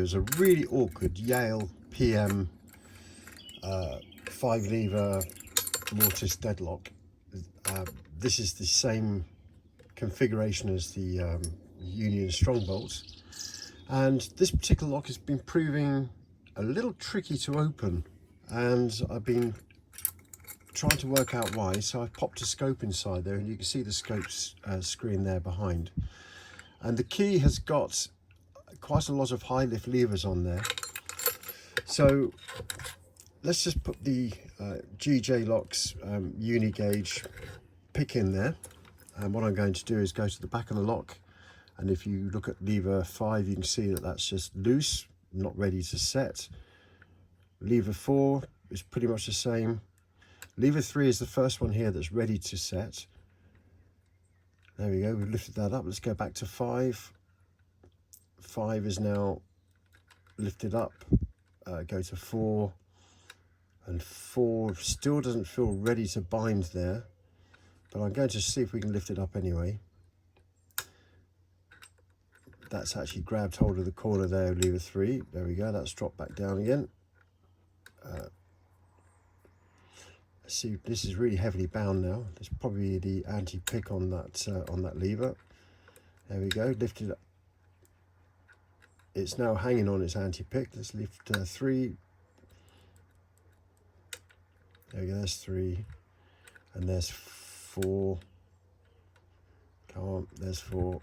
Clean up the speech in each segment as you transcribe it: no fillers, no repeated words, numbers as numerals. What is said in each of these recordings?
is a really awkward Yale PM 5-lever mortise deadlock. This is the same configuration as the Union strong bolts, and this particular lock has been proving a little tricky to open, and I've been trying to work out why. So I've popped a scope inside there, and you can see the scope's screen there behind, and the key has got quite a lot of high lift levers on there. So let's just put the GJ Locks uni gauge pick in there, and what I'm going to do is go to the back of the lock, and if you look at lever 5 you can see that that's just loose, not ready to set. Lever 4 is pretty much the same. Lever 3 is the first one here that's ready to set. There we go, we've lifted that up. Let's go back to 5. 5 is now lifted up. Go to 4, and 4 still doesn't feel ready to bind there, but I'm going to see if we can lift it up anyway. That's actually grabbed hold of the corner there of lever 3. There we go, that's dropped back down again. Let's see, this is really heavily bound now. There's probably the anti-pick on that lever. There we go, lifted up. It's now hanging on its anti-pick. Let's lift 3. There we go, there's 3. And there's 4. Come on, there's 4.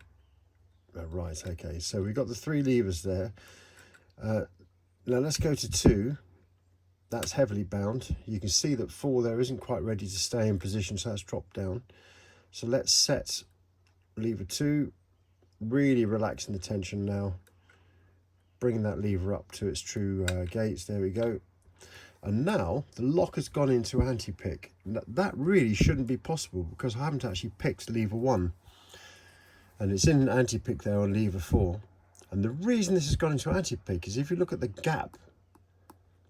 Right, okay. So we've got the 3 levers there. Now let's go to 2. That's heavily bound. You can see that 4 there isn't quite ready to stay in position, so that's dropped down. So let's set lever 2. Really relaxing the tension now. Bringing that lever up to its true gates. There we go. And now the lock has gone into anti-pick. That really shouldn't be possible because I haven't actually picked lever 1, and it's in anti-pick there on lever 4. And the reason this has gone into anti-pick is if you look at the gap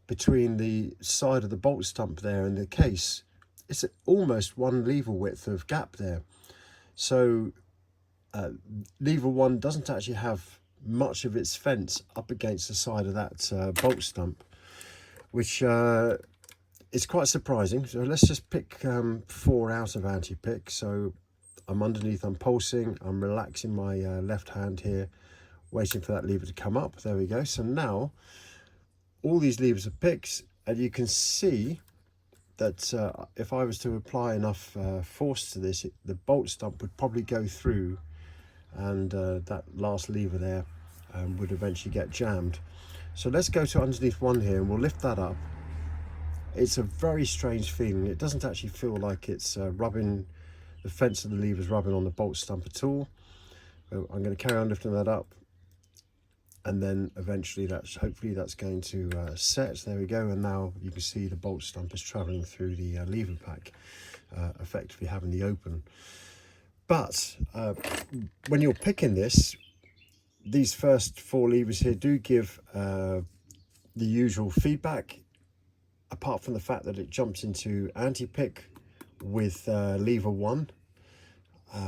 between the side of the bolt stump there and the case, it's almost 1 lever width of gap there. So lever 1 doesn't actually have much of its fence up against the side of that bolt stump, which is quite surprising. So let's just pick 4 out of anti-pick. So I'm underneath, I'm pulsing, I'm relaxing my left hand here, waiting for that lever to come up. There we go. So now all these levers are picked, and you can see that if I was to apply enough force to this, the bolt stump would probably go through, and that last lever there would eventually get jammed. So let's go to underneath 1 here, and we'll lift that up. It's a very strange feeling. It doesn't actually feel like it's rubbing, the fence of the lever's rubbing on the bolt stump at all. So I'm going to carry on lifting that up, and then eventually hopefully that's going to set. There we go, and now you can see the bolt stump is traveling through the lever pack, effectively having the open. But when you're picking this, these first 4 levers here do give the usual feedback, apart from the fact that it jumps into anti-pick with lever 1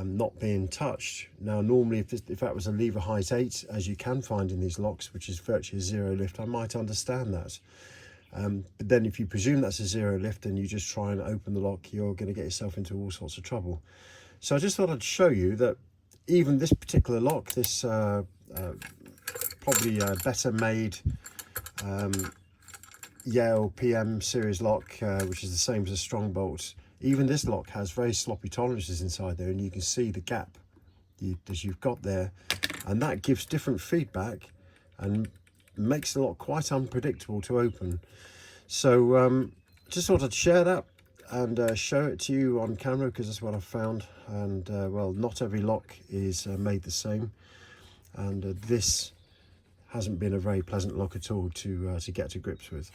not being touched. Now normally if that was a lever height 8, as you can find in these locks, which is virtually a 0 lift, I might understand that. But then if you presume that's a 0 lift and you just try and open the lock, you're going to get yourself into all sorts of trouble. So I just thought I'd show you that even this particular lock, this probably better made Yale PM series lock, which is the same as a strong bolt, even this lock has very sloppy tolerances inside there, and you can see the gap that you've got there, and that gives different feedback and makes the lock quite unpredictable to open. So just thought I'd share that and show it to you on camera, because that's what I've found. And well, not every lock is made the same, and this hasn't been a very pleasant lock at all to get to grips with.